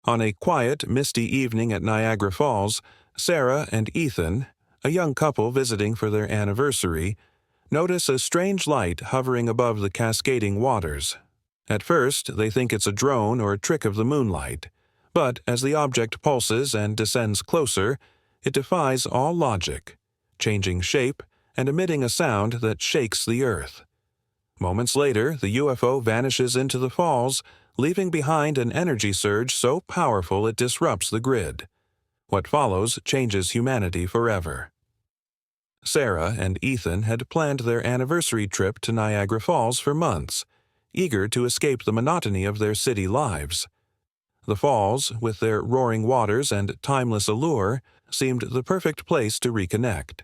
On a quiet, misty evening at Niagara Falls, Sarah and Ethan, a young couple visiting for their anniversary, notice a strange light hovering above the cascading waters. At first, they think it's a drone or a trick of the moonlight, but as the object pulses and descends closer, it defies all logic, changing shape and emitting a sound that shakes the earth. Moments later, the UFO vanishes into the falls, leaving behind an energy surge so powerful it disrupts the grid. What follows changes humanity forever. Sarah and Ethan had planned their anniversary trip to Niagara Falls for months, eager to escape the monotony of their city lives. The falls, with their roaring waters and timeless allure, seemed the perfect place to reconnect.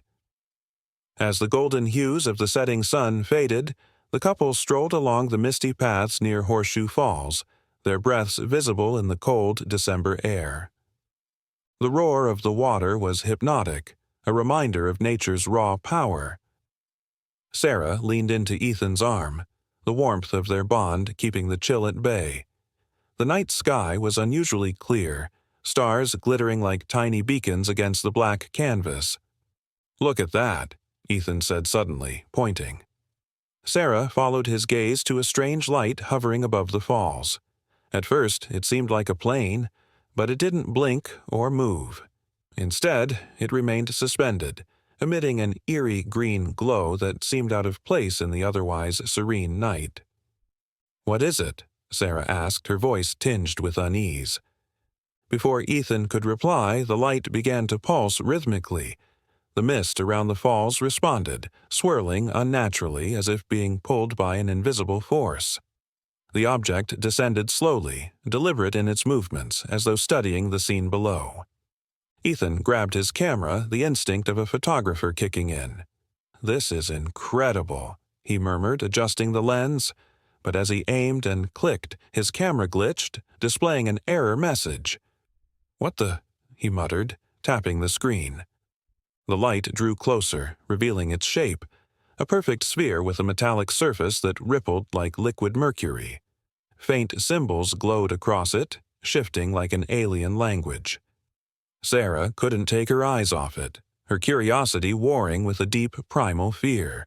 As the golden hues of the setting sun faded, the couple strolled along the misty paths near Horseshoe Falls, their breaths visible in the cold December air. The roar of the water was hypnotic, a reminder of nature's raw power. Sarah leaned into Ethan's arm, the warmth of their bond keeping the chill at bay. The night sky was unusually clear, stars glittering like tiny beacons against the black canvas. "Look at that," Ethan said suddenly, pointing. Sarah followed his gaze to a strange light hovering above the falls. At first, it seemed like a plane, but it didn't blink or move. Instead, it remained suspended, emitting an eerie green glow that seemed out of place in the otherwise serene night. "What is it?" Sarah asked, her voice tinged with unease. Before Ethan could reply, the light began to pulse rhythmically. The mist around the falls responded, swirling unnaturally as if being pulled by an invisible force. The object descended slowly, deliberate in its movements, as though studying the scene below. Ethan grabbed his camera, the instinct of a photographer kicking in. "This is incredible," he murmured, adjusting the lens. But as he aimed and clicked, his camera glitched, displaying an error message. "What the?" he muttered, tapping the screen. The light drew closer, revealing its shape, a perfect sphere with a metallic surface that rippled like liquid mercury. Faint symbols glowed across it, shifting like an alien language. Sarah couldn't take her eyes off it, her curiosity warring with a deep primal fear.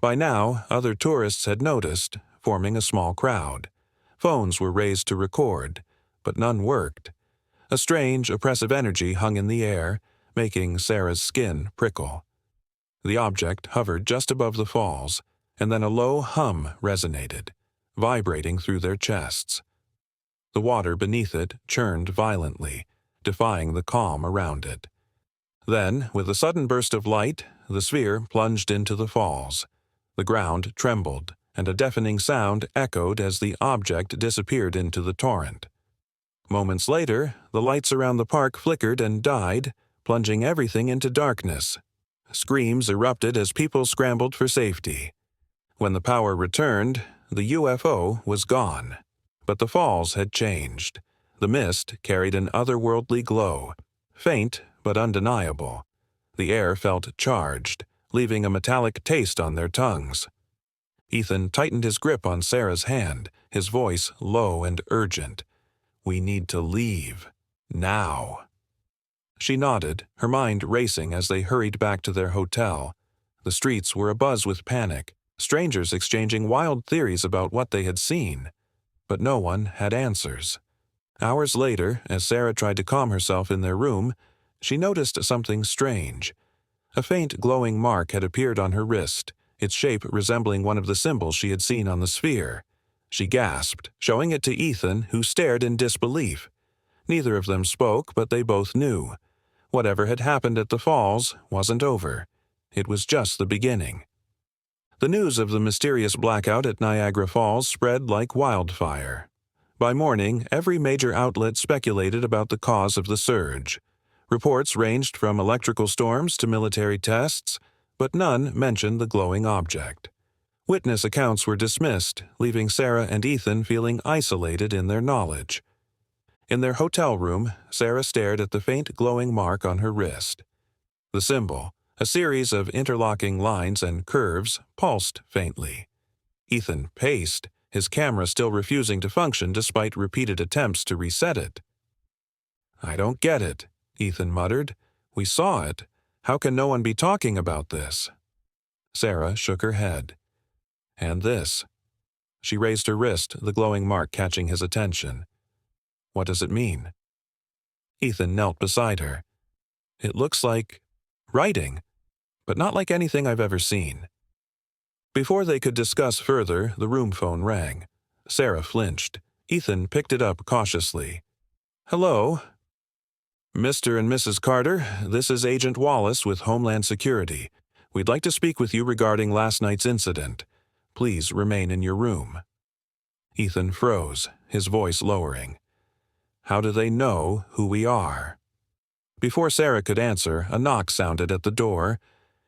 By now, other tourists had noticed, forming a small crowd. Phones were raised to record, but none worked. A strange, oppressive energy hung in the air, making Sarah's skin prickle. The object hovered just above the falls, and then a low hum resonated, vibrating through their chests. The water beneath it churned violently, defying the calm around it. Then, with a sudden burst of light, the sphere plunged into the falls. The ground trembled, and a deafening sound echoed as the object disappeared into the torrent. Moments later, the lights around the park flickered and died, plunging everything into darkness. Screams erupted as people scrambled for safety. When the power returned, the UFO was gone. But the falls had changed. The mist carried an otherworldly glow, faint but undeniable. The air felt charged, leaving a metallic taste on their tongues. Ethan tightened his grip on Sarah's hand, his voice low and urgent. "We need to leave. Now." She nodded, her mind racing as they hurried back to their hotel. The streets were abuzz with panic, strangers exchanging wild theories about what they had seen. But no one had answers. Hours later, as Sarah tried to calm herself in their room, she noticed something strange. A faint glowing mark had appeared on her wrist, its shape resembling one of the symbols she had seen on the sphere. She gasped, showing it to Ethan, who stared in disbelief. Neither of them spoke, but they both knew. Whatever had happened at the falls wasn't over. It was just the beginning. The news of the mysterious blackout at Niagara Falls spread like wildfire. By morning, every major outlet speculated about the cause of the surge. Reports ranged from electrical storms to military tests, but none mentioned the glowing object. Witness accounts were dismissed, leaving Sarah and Ethan feeling isolated in their knowledge. In their hotel room, Sarah stared at the faint glowing mark on her wrist. The symbol, a series of interlocking lines and curves, pulsed faintly. Ethan paced, his camera still refusing to function despite repeated attempts to reset it. "I don't get it," Ethan muttered. "We saw it. How can no one be talking about this?" Sarah shook her head. "And this." She raised her wrist, the glowing mark catching his attention. "What does it mean?" Ethan knelt beside her. "It looks like writing, but not like anything I've ever seen." Before they could discuss further, the room phone rang. Sarah flinched. Ethan picked it up cautiously. "Hello?" "Mr. and Mrs. Carter, this is Agent Wallace with Homeland Security. We'd like to speak with you regarding last night's incident. Please remain in your room." Ethan froze, his voice lowering. "How do they know who we are?" Before Sarah could answer, a knock sounded at the door.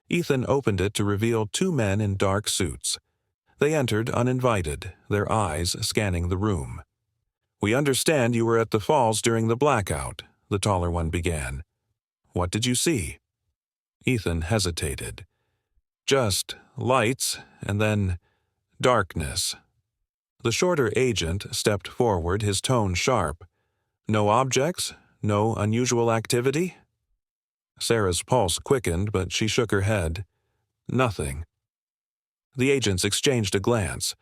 Ethan opened it to reveal two men in dark suits. They entered uninvited, their eyes scanning the room. "We understand you were at the falls during the blackout," the taller one began. "What did you see?" Ethan hesitated. "Just lights, and then darkness." The shorter agent stepped forward, his tone sharp. "No objects? No unusual activity?" Sarah's pulse quickened, but she shook her head. "Nothing." The agents exchanged a glance.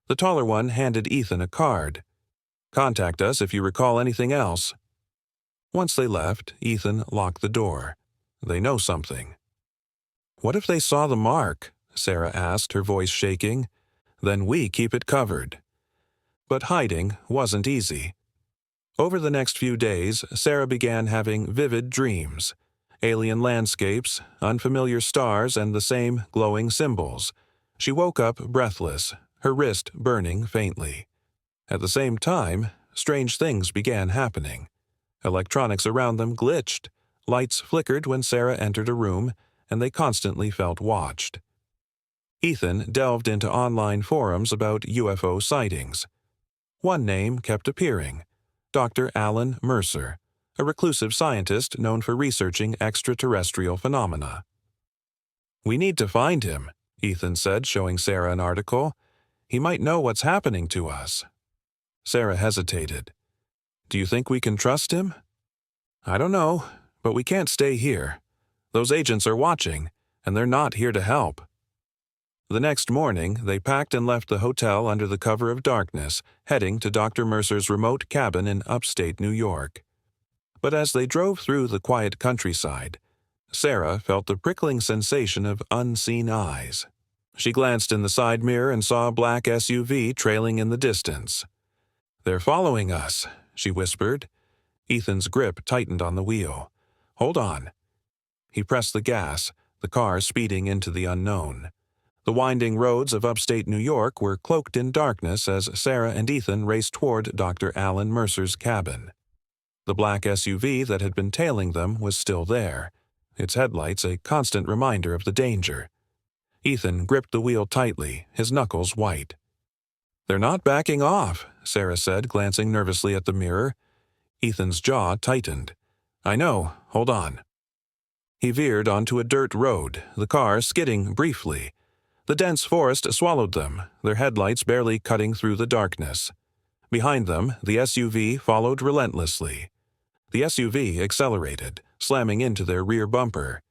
The taller one handed Ethan a card. "Contact us if you recall anything else." Once they left, Ethan locked the door. They know something. "What if they saw the mark?" Sarah asked, her voice shaking. "Then we keep it covered." But hiding wasn't easy. Over the next few days, Sarah began having vivid dreams. Alien landscapes, unfamiliar stars, and the same glowing symbols. She woke up breathless, her wrist burning faintly. At the same time, strange things began happening. Electronics around them glitched. Lights flickered when Sarah entered a room, and they constantly felt watched. Ethan delved into online forums about UFO sightings. One name kept appearing: Dr. Alan Mercer, a reclusive scientist known for researching extraterrestrial phenomena. "We need to find him," Ethan said, showing Sarah an article. "He might know what's happening to us." Sarah hesitated. "Do you think we can trust him?" "I don't know, but we can't stay here. Those agents are watching, and they're not here to help." The next morning, they packed and left the hotel under the cover of darkness, heading to Dr. Mercer's remote cabin in upstate New York. But as they drove through the quiet countryside, Sarah felt the prickling sensation of unseen eyes. She glanced in the side mirror and saw a black SUV trailing in the distance. "They're following us," she whispered. Ethan's grip tightened on the wheel. "Hold on." He pressed the gas, the car speeding into the unknown. The winding roads of upstate New York were cloaked in darkness as Sarah and Ethan raced toward Dr. Alan Mercer's cabin. The black SUV that had been tailing them was still there, its headlights a constant reminder of the danger. Ethan gripped the wheel tightly, his knuckles white. "They're not backing off," Sarah said, glancing nervously at the mirror. Ethan's jaw tightened. "I know. Hold on." He veered onto a dirt road, the car skidding briefly. The dense forest swallowed them, their headlights barely cutting through the darkness. Behind them, the SUV followed relentlessly. The SUV accelerated, slamming into their rear bumper.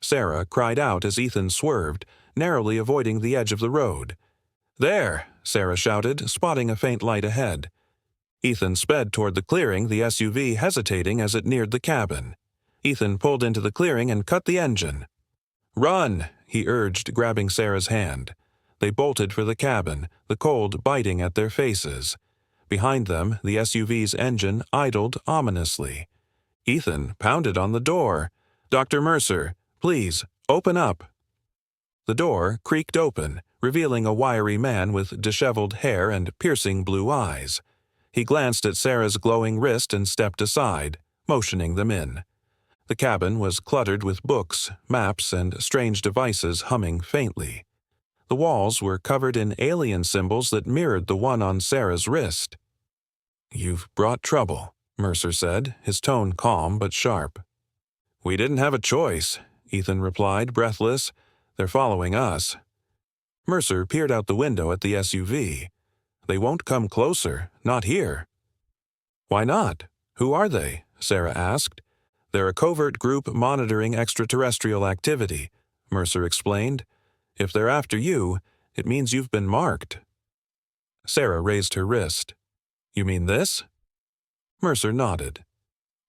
Sarah cried out as Ethan swerved, narrowly avoiding the edge of the road. "There!" Sarah shouted, spotting a faint light ahead. Ethan sped toward the clearing, the SUV hesitating as it neared the cabin. Ethan pulled into the clearing and cut the engine. "Run!" he urged, grabbing Sarah's hand. They bolted for the cabin, the cold biting at their faces. Behind them, the SUV's engine idled ominously. Ethan pounded on the door. "Dr. Mercer, please, open up." The door creaked open, revealing a wiry man with disheveled hair and piercing blue eyes. He glanced at Sarah's glowing wrist and stepped aside, motioning them in. The cabin was cluttered with books, maps, and strange devices humming faintly. The walls were covered in alien symbols that mirrored the one on Sarah's wrist. "You've brought trouble," Mercer said, his tone calm but sharp. "We didn't have a choice," Ethan replied, breathless. "They're following us." Mercer peered out the window at the SUV. "They won't come closer, not here." "Why not? Who are they? Sarah asked. They're a covert group monitoring extraterrestrial activity, Mercer explained. If they're after you, it means you've been marked. Sarah raised her wrist. You mean this? Mercer nodded.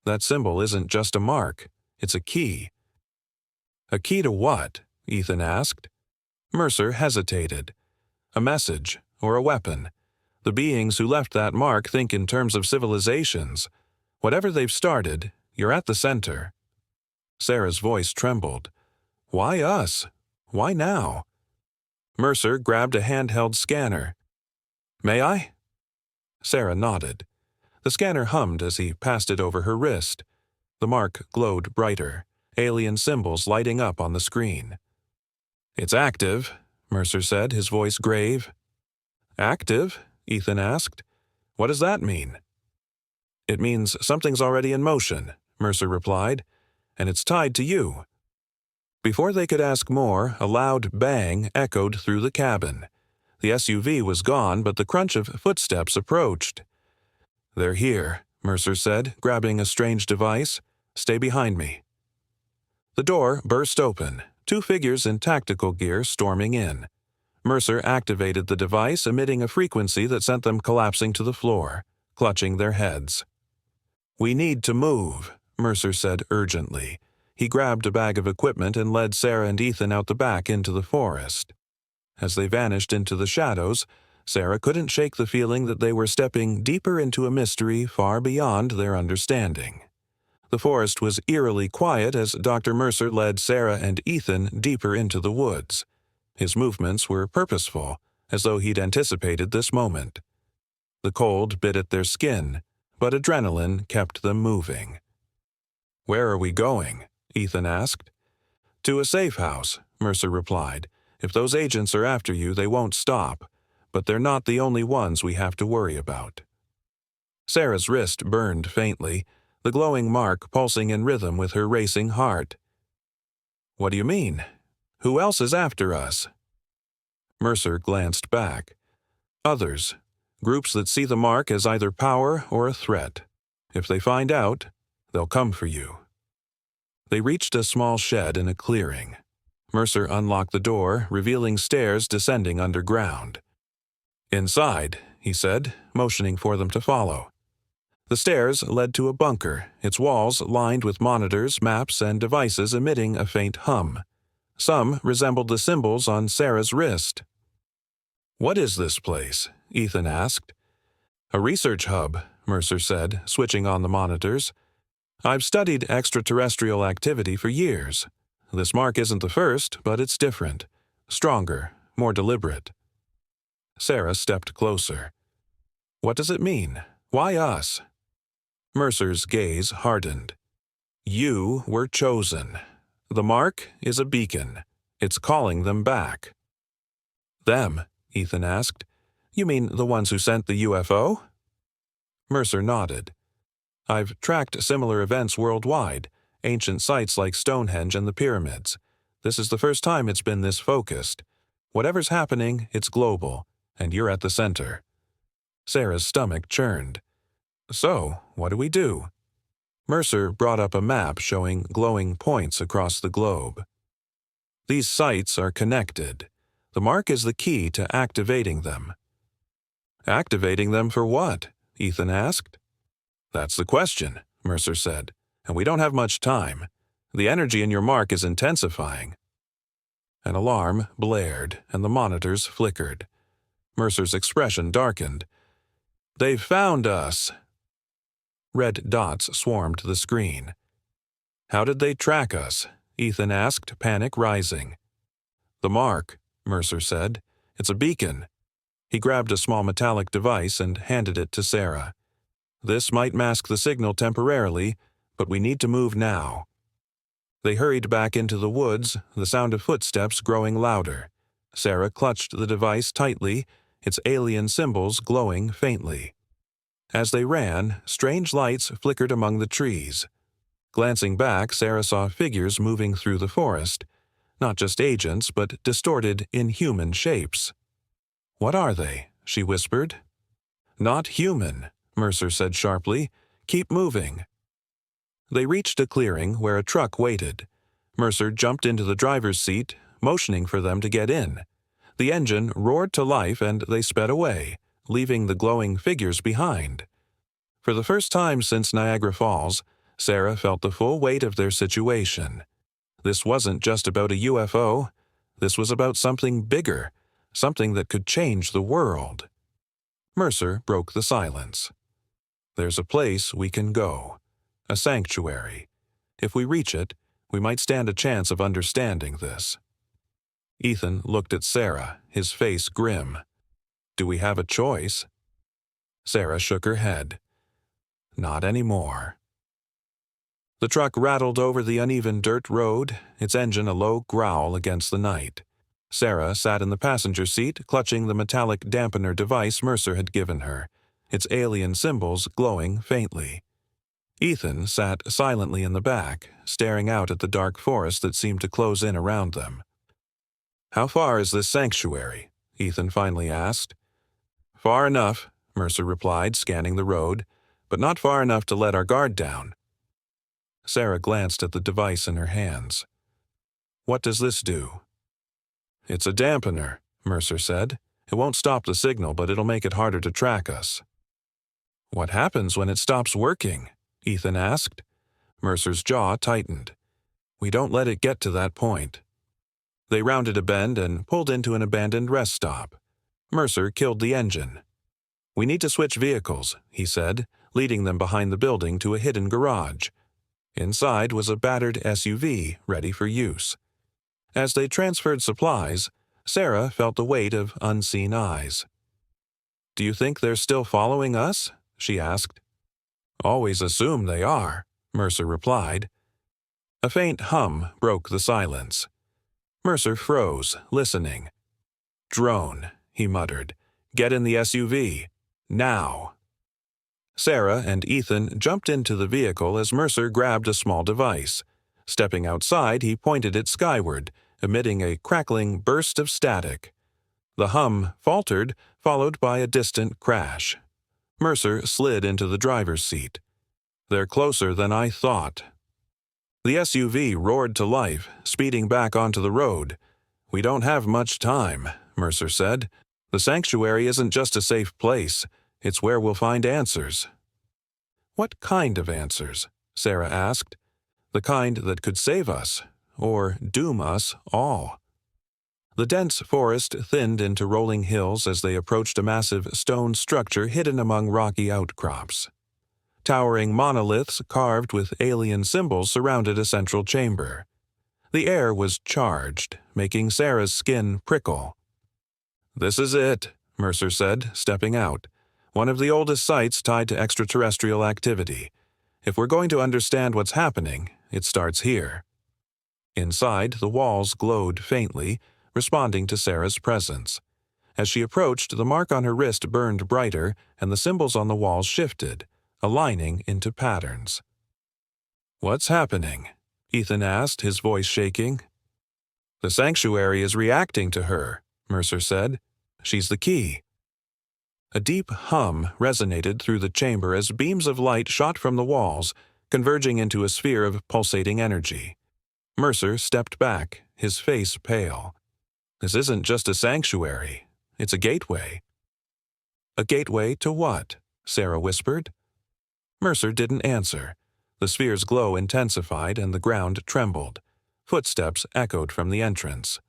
That symbol isn't just a mark, it's a key. A key to what? Ethan asked. Mercer hesitated. A message, or a weapon. The beings who left that mark think in terms of civilizations. Whatever they've started, you're at the center. Sarah's voice trembled. Why us? Why now? Mercer grabbed a handheld scanner. May I? Sarah nodded. The scanner hummed as he passed it over her wrist. The mark glowed brighter, alien symbols lighting up on the screen. It's active, Mercer said, his voice grave. Active? Ethan asked. What does that mean? It means something's already in motion, Mercer replied, and it's tied to you. Before they could ask more, a loud bang echoed through the cabin. The SUV was gone, but the crunch of footsteps approached. They're here, Mercer said, grabbing a strange device. Stay behind me. The door burst open, two figures in tactical gear storming in. Mercer activated the device, emitting a frequency that sent them collapsing to the floor, clutching their heads. We need to move, Mercer said urgently. He grabbed a bag of equipment and led Sarah and Ethan out the back into the forest. As they vanished into the shadows, Sarah couldn't shake the feeling that they were stepping deeper into a mystery far beyond their understanding. The forest was eerily quiet as Dr. Mercer led Sarah and Ethan deeper into the woods. His movements were purposeful, as though he'd anticipated this moment. The cold bit at their skin, but adrenaline kept them moving. Where are we going? Ethan asked. To a safe house, Mercer replied. If those agents are after you, they won't stop, but they're not the only ones we have to worry about. Sarah's wrist burned faintly, the glowing mark pulsing in rhythm with her racing heart. What do you mean? Who else is after us? Mercer glanced back. Others. Groups that see the mark as either power or a threat. If they find out, they'll come for you. They reached a small shed in a clearing. Mercer unlocked the door, revealing stairs descending underground. Inside, he said, motioning for them to follow. The stairs led to a bunker, its walls lined with monitors, maps, and devices emitting a faint hum. Some resembled the symbols on Sarah's wrist. What is this place? Ethan asked. A research hub, Mercer said, switching on the monitors. I've studied extraterrestrial activity for years. This mark isn't the first, but it's different. Stronger, more deliberate. Sarah stepped closer. What does it mean? Why us? Mercer's gaze hardened. You were chosen. The mark is a beacon. It's calling them back. Them? Ethan asked. You mean the ones who sent the UFO? Mercer nodded. I've tracked similar events worldwide, ancient sites like Stonehenge and the pyramids. This is the first time it's been this focused. Whatever's happening, it's global, and you're at the center. Sarah's stomach churned. So, what do we do? Mercer brought up a map showing glowing points across the globe. These sites are connected. The mark is the key to activating them. Activating them for what? Ethan asked. That's the question, Mercer said, and we don't have much time. The energy in your mark is intensifying. An alarm blared, and the monitors flickered. Mercer's expression darkened. They've found us. Red dots swarmed the screen. How did they track us? Ethan asked, panic rising. The mark, Mercer said. It's a beacon. He grabbed a small metallic device and handed it to Sarah. This might mask the signal temporarily, but we need to move now. They hurried back into the woods, the sound of footsteps growing louder. Sarah clutched the device tightly, its alien symbols glowing faintly. As they ran, strange lights flickered among the trees. Glancing back, Sarah saw figures moving through the forest. Not just agents, but distorted, inhuman shapes. What are they? She whispered. Not human, Mercer said sharply. Keep moving." They reached a clearing where a truck waited. Mercer jumped into the driver's seat, motioning for them to get in. The engine roared to life and they sped away, leaving the glowing figures behind. For the first time since Niagara Falls, Sarah felt the full weight of their situation. This wasn't just about a UFO. This was about something bigger, something that could change the world. Mercer broke the silence. "There's a place we can go. A sanctuary. If we reach it, we might stand a chance of understanding this." Ethan looked at Sarah, his face grim. "Do we have a choice?" Sarah shook her head. "Not anymore." The truck rattled over the uneven dirt road, its engine a low growl against the night. Sarah sat in the passenger seat, clutching the metallic dampener device Mercer had given her, its alien symbols glowing faintly. Ethan sat silently in the back, staring out at the dark forest that seemed to close in around them. "How far is this sanctuary?" Ethan finally asked. "Far enough," Mercer replied, scanning the road, "but not far enough to let our guard down." Sarah glanced at the device in her hands. "What does this do?" "It's a dampener," Mercer said. "It won't stop the signal, but it'll make it harder to track us." "What happens when it stops working?" Ethan asked. Mercer's jaw tightened. "We don't let it get to that point." They rounded a bend and pulled into an abandoned rest stop. Mercer killed the engine. "We need to switch vehicles," he said, leading them behind the building to a hidden garage. Inside was a battered SUV ready for use. As they transferred supplies, Sarah felt the weight of unseen eyes. "Do you think they're still following us?" she asked. "Always assume they are," Mercer replied. A faint hum broke the silence. Mercer froze, listening. "Drone," he muttered. "Get in the SUV. Now." Sarah and Ethan jumped into the vehicle as Mercer grabbed a small device. Stepping outside, he pointed it skyward, emitting a crackling burst of static. The hum faltered, followed by a distant crash. Mercer slid into the driver's seat. "They're closer than I thought." The SUV roared to life, speeding back onto the road. "We don't have much time," Mercer said. "The sanctuary isn't just a safe place. It's where we'll find answers." "What kind of answers?" Sarah asked. "The kind that could save us, or doom us all." The dense forest thinned into rolling hills as they approached a massive stone structure hidden among rocky outcrops. Towering monoliths carved with alien symbols surrounded a central chamber. The air was charged, making Sarah's skin prickle. "This is it," Mercer said, stepping out. "One of the oldest sites tied to extraterrestrial activity. If we're going to understand what's happening, it starts here." Inside, the walls glowed faintly, responding to Sarah's presence. As she approached, the mark on her wrist burned brighter, and the symbols on the walls shifted, aligning into patterns. "What's happening?" Ethan asked, his voice shaking. "The sanctuary is reacting to her," Mercer said. "She's the key." A deep hum resonated through the chamber as beams of light shot from the walls, converging into a sphere of pulsating energy. Mercer stepped back, his face pale. "This isn't just a sanctuary. It's a gateway." "A gateway to what?" Sarah whispered. Mercer didn't answer. The sphere's glow intensified and the ground trembled. Footsteps echoed from the entrance.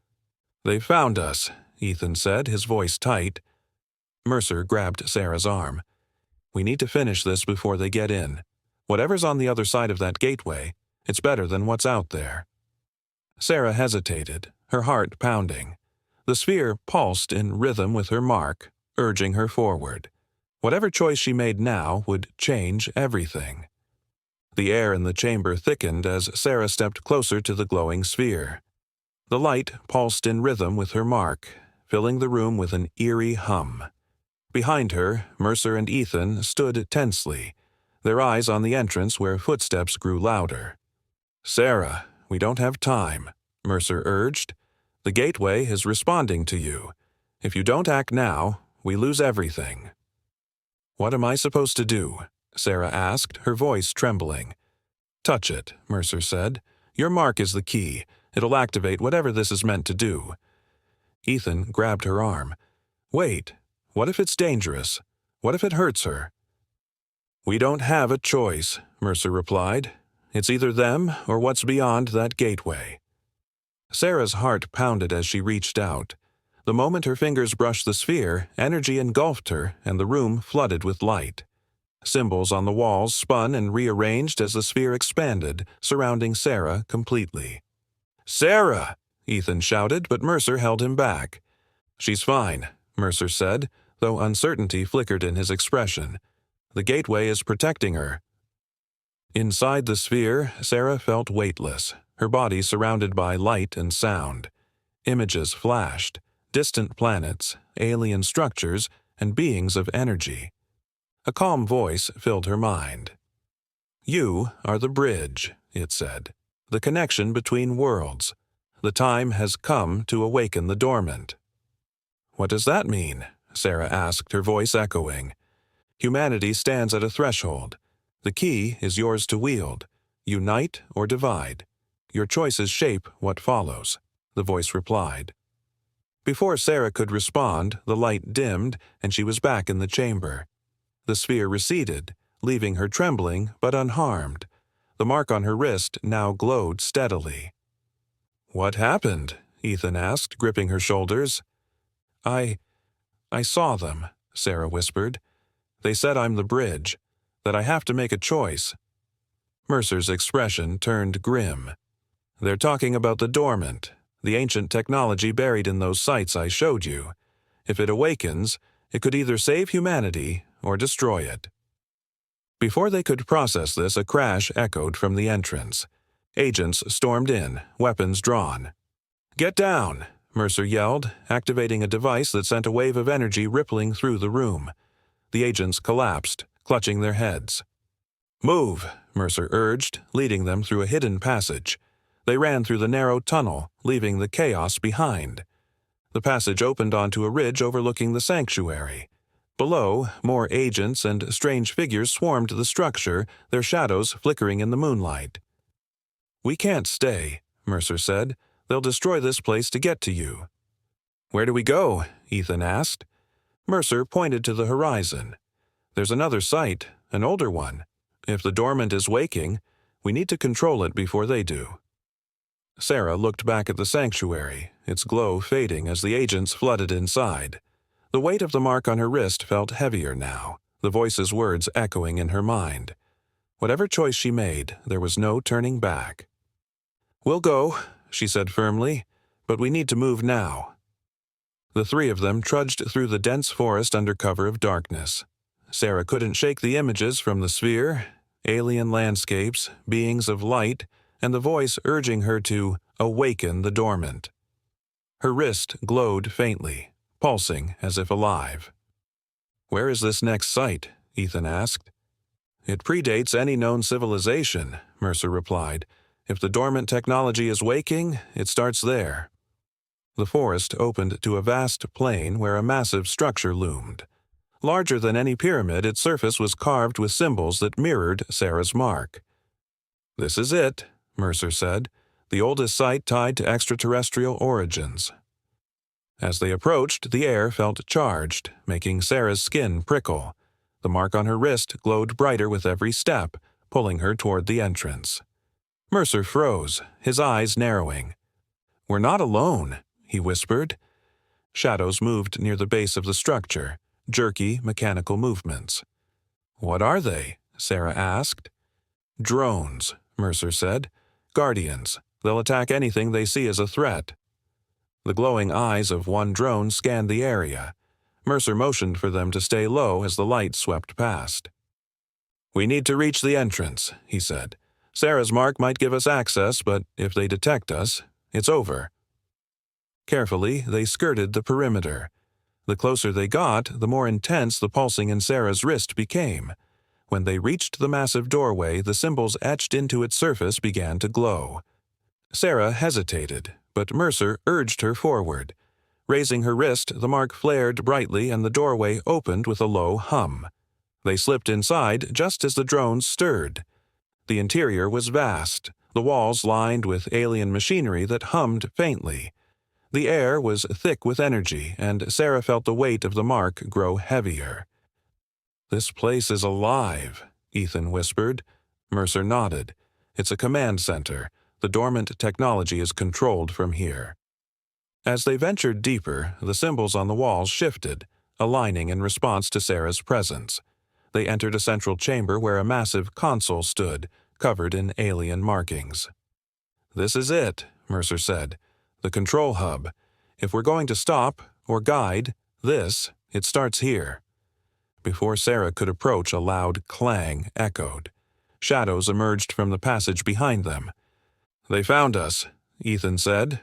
"They found us," Ethan said, his voice tight. Mercer grabbed Sarah's arm. "We need to finish this before they get in. Whatever's on the other side of that gateway, it's better than what's out there." Sarah hesitated, her heart pounding. The sphere pulsed in rhythm with her mark, urging her forward. Whatever choice she made now would change everything. The air in the chamber thickened as Sarah stepped closer to the glowing sphere. The light pulsed in rhythm with her mark, filling the room with an eerie hum. Behind her, Mercer and Ethan stood tensely, their eyes on the entrance where footsteps grew louder. "Sarah, we don't have time," Mercer urged. "The gateway is responding to you. If you don't act now, we lose everything." "What am I supposed to do?" Sarah asked, her voice trembling. "Touch it," Mercer said. "Your mark is the key. It'll activate whatever this is meant to do." Ethan grabbed her arm. "Wait. What if it's dangerous? What if it hurts her?" "We don't have a choice," Mercer replied. "It's either them or what's beyond that gateway." Sarah's heart pounded as she reached out. The moment her fingers brushed the sphere, energy engulfed her and the room flooded with light. Symbols on the walls spun and rearranged as the sphere expanded, surrounding Sarah completely. "Sarah!" Ethan shouted, but Mercer held him back. "She's fine," Mercer said, though uncertainty flickered in his expression. "The gateway is protecting her." Inside the sphere, Sarah felt weightless, her body surrounded by light and sound. Images flashed, distant planets, alien structures, and beings of energy. A calm voice filled her mind. "You are the bridge," it said, "the connection between worlds. The time has come to awaken the dormant." "What does that mean?" Sarah asked, her voice echoing. "Humanity stands at a threshold. The key is yours to wield. Unite or divide. Your choices shape what follows," the voice replied. Before Sarah could respond, the light dimmed and she was back in the chamber. The sphere receded, leaving her trembling but unharmed. The mark on her wrist now glowed steadily. "What happened?" Ethan asked, gripping her shoulders. I saw them," Sarah whispered. "They said I'm the bridge, that I have to make a choice." Mercer's expression turned grim. "They're talking about the dormant, the ancient technology buried in those sites I showed you. If it awakens, it could either save humanity or destroy it." Before they could process this, a crash echoed from the entrance. Agents stormed in, weapons drawn. "Get down!" Mercer yelled, activating a device that sent a wave of energy rippling through the room. The agents collapsed, clutching their heads. "Move," Mercer urged, leading them through a hidden passage. They ran through the narrow tunnel, leaving the chaos behind. The passage opened onto a ridge overlooking the sanctuary. Below, more agents and strange figures swarmed the structure, their shadows flickering in the moonlight. "We can't stay," Mercer said. "They'll destroy this place to get to you." "Where do we go?" Ethan asked. Mercer pointed to the horizon. "There's another site, an older one. If the dormant is waking, we need to control it before they do." Sarah looked back at the sanctuary, its glow fading as the agents flooded inside. The weight of the mark on her wrist felt heavier now, the voice's words echoing in her mind. Whatever choice she made, there was no turning back. "We'll go," she said firmly, "but we need to move now." The three of them trudged through the dense forest under cover of darkness. Sarah couldn't shake the images from the sphere, alien landscapes, beings of light, and the voice urging her to awaken the dormant. Her wrist glowed faintly, pulsing as if alive. "Where is this next site?" Ethan asked. "It predates any known civilization," Mercer replied. "If the dormant technology is waking, it starts there." The forest opened to a vast plain where a massive structure loomed. Larger than any pyramid, its surface was carved with symbols that mirrored Sarah's mark. "This is it," Mercer said, "the oldest site tied to extraterrestrial origins." As they approached, the air felt charged, making Sarah's skin prickle. The mark on her wrist glowed brighter with every step, pulling her toward the entrance. Mercer froze, his eyes narrowing. "We're not alone," he whispered. Shadows moved near the base of the structure, jerky, mechanical movements. "What are they?" Sarah asked. "Drones," Mercer said. "Guardians. They'll attack anything they see as a threat." The glowing eyes of one drone scanned the area. Mercer motioned for them to stay low as the light swept past. "We need to reach the entrance," he said. "Sarah's mark might give us access, but if they detect us, it's over." Carefully, they skirted the perimeter. The closer they got, the more intense the pulsing in Sarah's wrist became. When they reached the massive doorway, the symbols etched into its surface began to glow. Sarah hesitated, but Mercer urged her forward. Raising her wrist, the mark flared brightly and the doorway opened with a low hum. They slipped inside just as the drones stirred. The interior was vast, the walls lined with alien machinery that hummed faintly. The air was thick with energy, and Sarah felt the weight of the mark grow heavier. "This place is alive," Ethan whispered. Mercer nodded. "It's a command center. The dormant technology is controlled from here." As they ventured deeper, the symbols on the walls shifted, aligning in response to Sarah's presence. They entered a central chamber where a massive console stood, covered in alien markings. "This is it," Mercer said. "The control hub. If we're going to stop, or guide, it starts here." Before Sarah could approach, a loud clang echoed. Shadows emerged from the passage behind them. "They found us," Ethan said.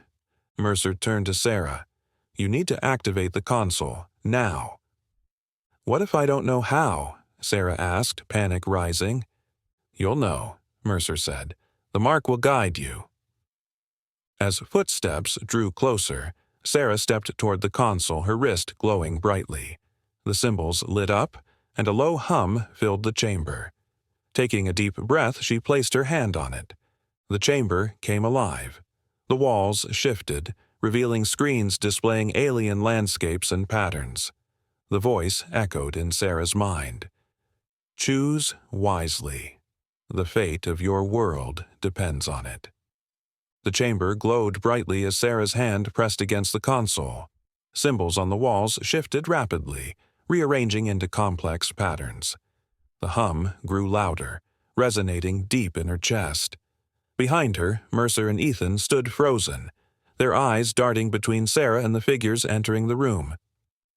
Mercer turned to Sarah. "You need to activate the console, now." "What if I don't know how?" Sarah asked, panic rising. "You'll know," Mercer said. "The mark will guide you." As footsteps drew closer, Sarah stepped toward the console, her wrist glowing brightly. The symbols lit up, and a low hum filled the chamber. Taking a deep breath, she placed her hand on it. The chamber came alive. The walls shifted, revealing screens displaying alien landscapes and patterns. The voice echoed in Sarah's mind. "Choose wisely. The fate of your world depends on it." The chamber glowed brightly as Sarah's hand pressed against the console. Symbols on the walls shifted rapidly, rearranging into complex patterns. The hum grew louder, resonating deep in her chest. Behind her, Mercer and Ethan stood frozen, their eyes darting between Sarah and the figures entering the room.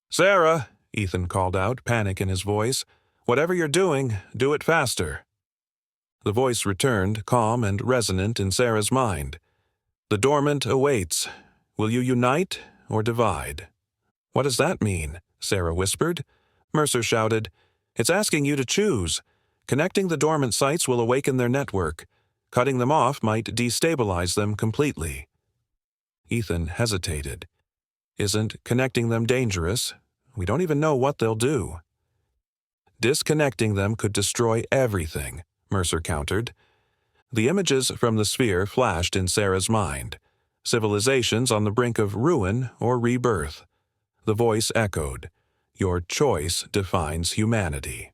"Sarah," Ethan called out, panic in his voice. "Whatever you're doing, do it faster." The voice returned, calm and resonant in Sarah's mind. "The dormant awaits. Will you unite or divide?" "What does that mean?" Sarah whispered. Mercer shouted, "It's asking you to choose. Connecting the dormant sites will awaken their network. Cutting them off might destabilize them completely." Ethan hesitated. "Isn't connecting them dangerous? We don't even know what they'll do." "Disconnecting them could destroy everything," Mercer countered. The images from the sphere flashed in Sarah's mind. Civilizations on the brink of ruin or rebirth. The voice echoed, "Your choice defines humanity."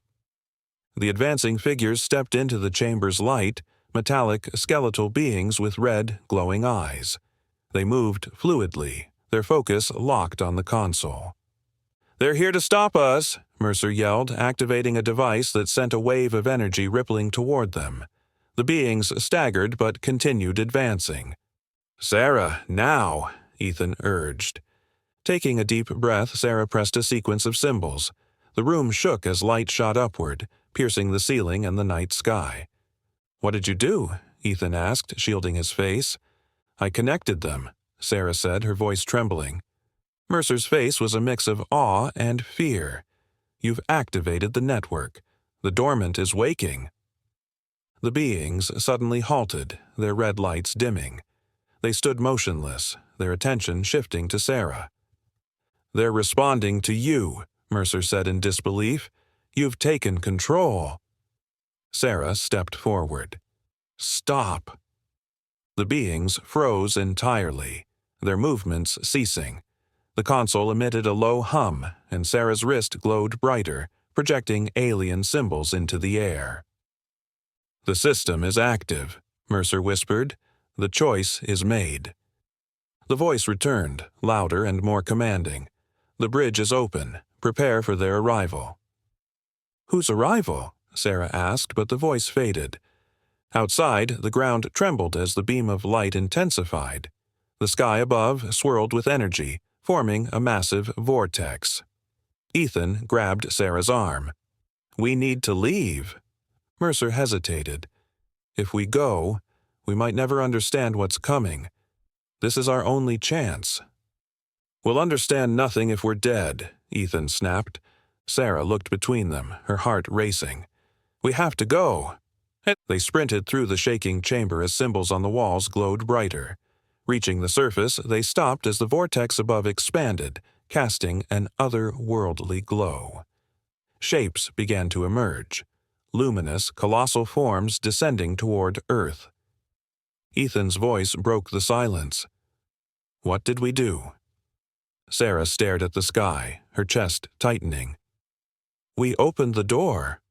The advancing figures stepped into the chamber's light, metallic, skeletal beings with red, glowing eyes. They moved fluidly, their focus locked on the console. "They're here to stop us," Mercer yelled, activating a device that sent a wave of energy rippling toward them. The beings staggered but continued advancing. "Sarah, now," Ethan urged. Taking a deep breath, Sarah pressed a sequence of symbols. The room shook as light shot upward, piercing the ceiling and the night sky. "What did you do?" Ethan asked, shielding his face. "I connected them," Sarah said, her voice trembling. Mercer's face was a mix of awe and fear. "You've activated the network. The dormant is waking." The beings suddenly halted, their red lights dimming. They stood motionless, their attention shifting to Sarah. "They're responding to you," Mercer said in disbelief. "You've taken control." Sarah stepped forward. "Stop." The beings froze entirely, their movements ceasing. The console emitted a low hum, and Sarah's wrist glowed brighter, projecting alien symbols into the air. "The system is active," Mercer whispered. "The choice is made." The voice returned, louder and more commanding. "The bridge is open. Prepare for their arrival." "Whose arrival?" Sarah asked, but the voice faded. Outside, the ground trembled as the beam of light intensified. The sky above swirled with energy, forming a massive vortex. Ethan grabbed Sarah's arm. "We need to leave." Mercer hesitated. "If we go, we might never understand what's coming. This is our only chance." "We'll understand nothing if we're dead," Ethan snapped. Sarah looked between them, her heart racing. "We have to go." They sprinted through the shaking chamber as symbols on the walls glowed brighter. Reaching the surface, they stopped as the vortex above expanded, casting an otherworldly glow. Shapes began to emerge, luminous, colossal forms descending toward Earth. Ethan's voice broke the silence. "What did we do?" Sarah stared at the sky, her chest tightening. "We opened the door."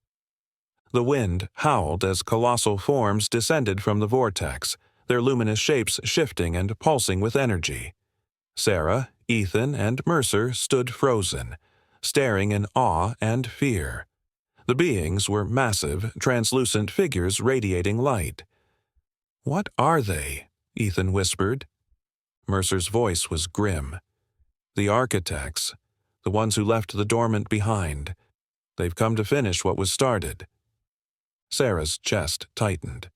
The wind howled as colossal forms descended from the vortex, their luminous shapes shifting and pulsing with energy. Sarah, Ethan, and Mercer stood frozen, staring in awe and fear. The beings were massive, translucent figures radiating light. "What are they?" Ethan whispered. Mercer's voice was grim. "The architects, the ones who left the dormant behind. They've come to finish what was started." Sarah's chest tightened.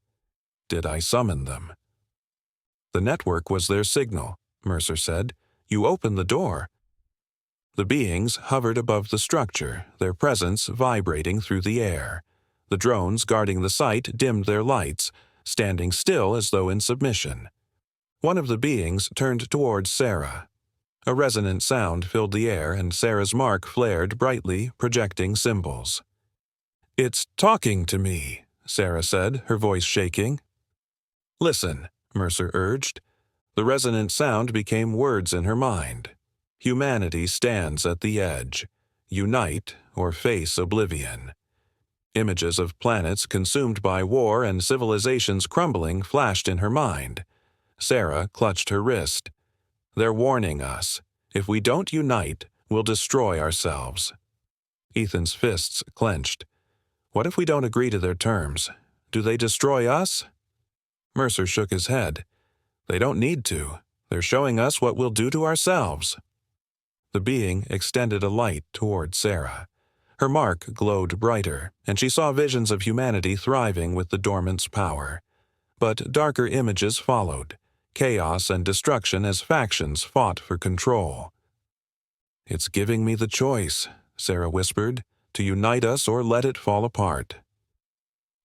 "Did I summon them?" "The network was their signal," Mercer said. "You opened the door." The beings hovered above the structure, their presence vibrating through the air. The drones guarding the site dimmed their lights, standing still as though in submission. One of the beings turned towards Sarah. A resonant sound filled the air, and Sarah's mark flared brightly, projecting symbols. "It's talking to me," Sarah said, her voice shaking. "Listen," Mercer urged. The resonant sound became words in her mind. "Humanity stands at the edge. Unite or face oblivion." Images of planets consumed by war and civilizations crumbling flashed in her mind. Sarah clutched her wrist. "They're warning us. If we don't unite, we'll destroy ourselves." Ethan's fists clenched. "What if we don't agree to their terms? Do they destroy us?" Mercer shook his head. "They don't need to. They're showing us what we'll do to ourselves." The being extended a light toward Sarah. Her mark glowed brighter, and she saw visions of humanity thriving with the dormant's power. But darker images followed, chaos and destruction as factions fought for control. "It's giving me the choice," Sarah whispered, "to unite us or let it fall apart."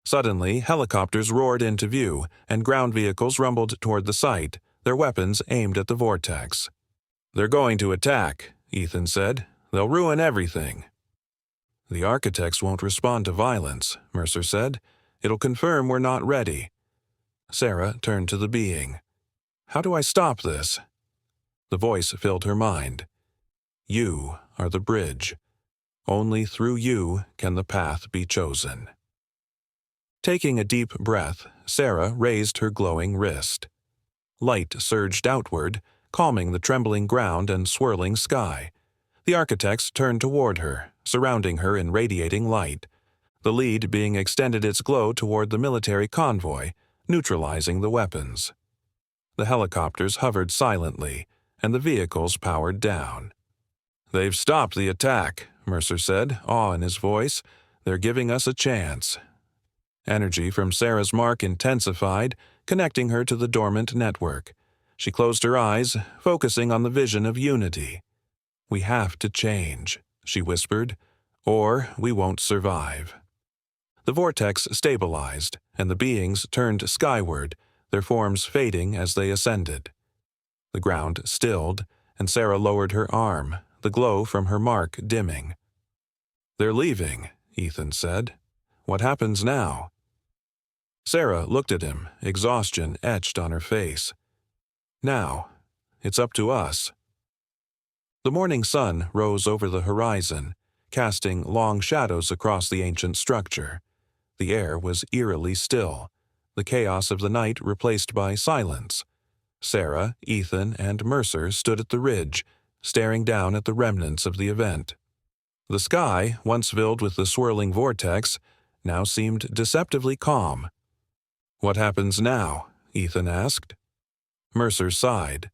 Suddenly, helicopters roared into view, and ground vehicles rumbled toward the site, their weapons aimed at the vortex. "They're going to attack," Ethan said. "They'll ruin everything." "The architects won't respond to violence," Mercer said. "It'll confirm we're not ready." Sarah turned to the being. "How do I stop this?" The voice filled her mind. "You are the bridge. Only through you can the path be chosen." Taking a deep breath, Sarah raised her glowing wrist. Light surged outward, calming the trembling ground and swirling sky. The architects turned toward her, surrounding her in radiating light. The lead being extended its glow toward the military convoy, neutralizing the weapons. The helicopters hovered silently, and the vehicles powered down. "They've stopped the attack," Mercer said, awe in his voice. "They're giving us a chance." Energy from Sarah's mark intensified, connecting her to the dormant network. She closed her eyes, focusing on the vision of unity. "We have to change," she whispered, "or we won't survive." The vortex stabilized, and the beings turned skyward, their forms fading as they ascended. The ground stilled, and Sarah lowered her arm, the glow from her mark dimming. "They're leaving," Ethan said. "What happens now?" Sarah looked at him, exhaustion etched on her face. "Now, it's up to us." The morning sun rose over the horizon, casting long shadows across the ancient structure. The air was eerily still, the chaos of the night replaced by silence. Sarah, Ethan, and Mercer stood at the ridge, staring down at the remnants of the event. The sky, once filled with the swirling vortex, now seemed deceptively calm. "What happens now?" Ethan asked. Mercer sighed.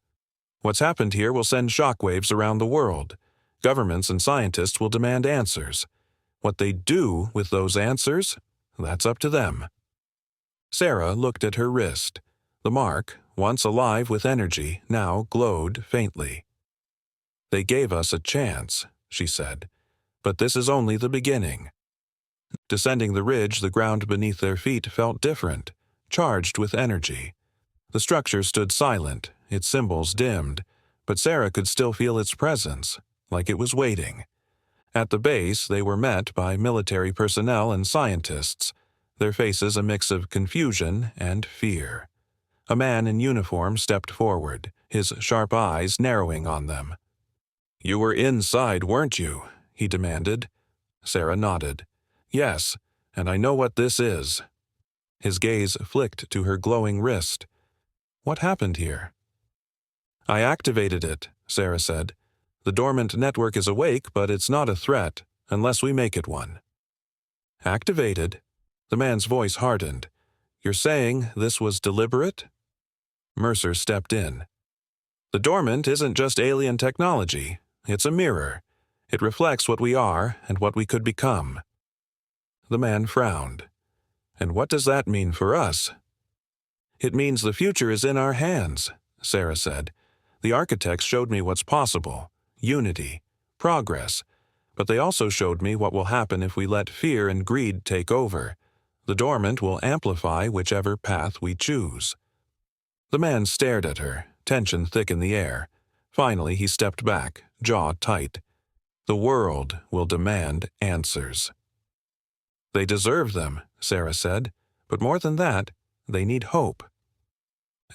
"What's happened here will send shockwaves around the world. Governments and scientists will demand answers. What they do with those answers, that's up to them." Sarah looked at her wrist. The mark, once alive with energy, now glowed faintly. "They gave us a chance," she said, "but this is only the beginning." Descending the ridge, the ground beneath their feet felt different, charged with energy. The structure stood silent, its symbols dimmed, but Sarah could still feel its presence, like it was waiting. At the base, they were met by military personnel and scientists, their faces a mix of confusion and fear. A man in uniform stepped forward, his sharp eyes narrowing on them. "You were inside, weren't you?" he demanded. Sarah nodded. "Yes, and I know what this is." His gaze flicked to her glowing wrist. "What happened here?" "I activated it," Sarah said. "The dormant network is awake, but it's not a threat, unless we make it one." "Activated?" The man's voice hardened. "You're saying this was deliberate?" Mercer stepped in. "The dormant isn't just alien technology. It's a mirror. It reflects what we are and what we could become." The man frowned. "And what does that mean for us?" "It means the future is in our hands," Sarah said. "The architects showed me what's possible. Unity. Progress. But they also showed me what will happen if we let fear and greed take over. The dormant will amplify whichever path we choose." The man stared at her, tension thick in the air. Finally, he stepped back, jaw tight. "The world will demand answers." "They deserve them," Sarah said. "But more than that, they need hope."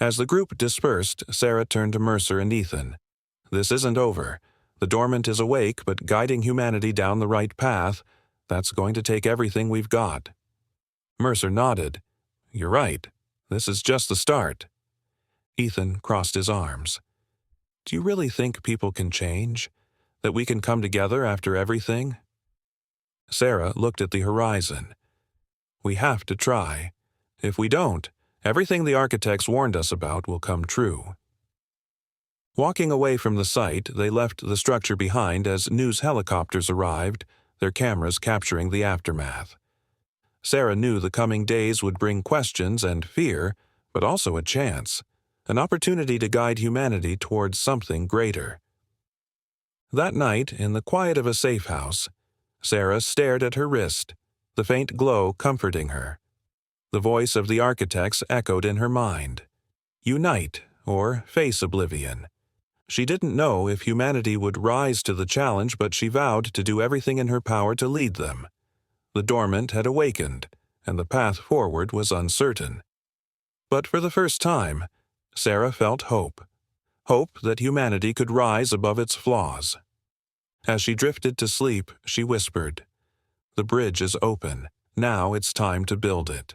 As the group dispersed, Sarah turned to Mercer and Ethan. "This isn't over. The dormant is awake, but guiding humanity down the right path, that's going to take everything we've got." Mercer nodded. "You're right. This is just the start." Ethan crossed his arms. "Do you really think people can change? That we can come together after everything?" Sarah looked at the horizon. "We have to try. If we don't, everything the architects warned us about will come true." Walking away from the site, they left the structure behind as news helicopters arrived, their cameras capturing the aftermath. Sarah knew the coming days would bring questions and fear, but also a chance, an opportunity to guide humanity towards something greater. That night, in the quiet of a safe house, Sarah stared at her wrist, the faint glow comforting her. The voice of the architects echoed in her mind. Unite, or face oblivion. She didn't know if humanity would rise to the challenge, but she vowed to do everything in her power to lead them. The dormant had awakened, and the path forward was uncertain. But for the first time, Sarah felt hope. Hope that humanity could rise above its flaws. As she drifted to sleep, she whispered, "The bridge is open. Now it's time to build it."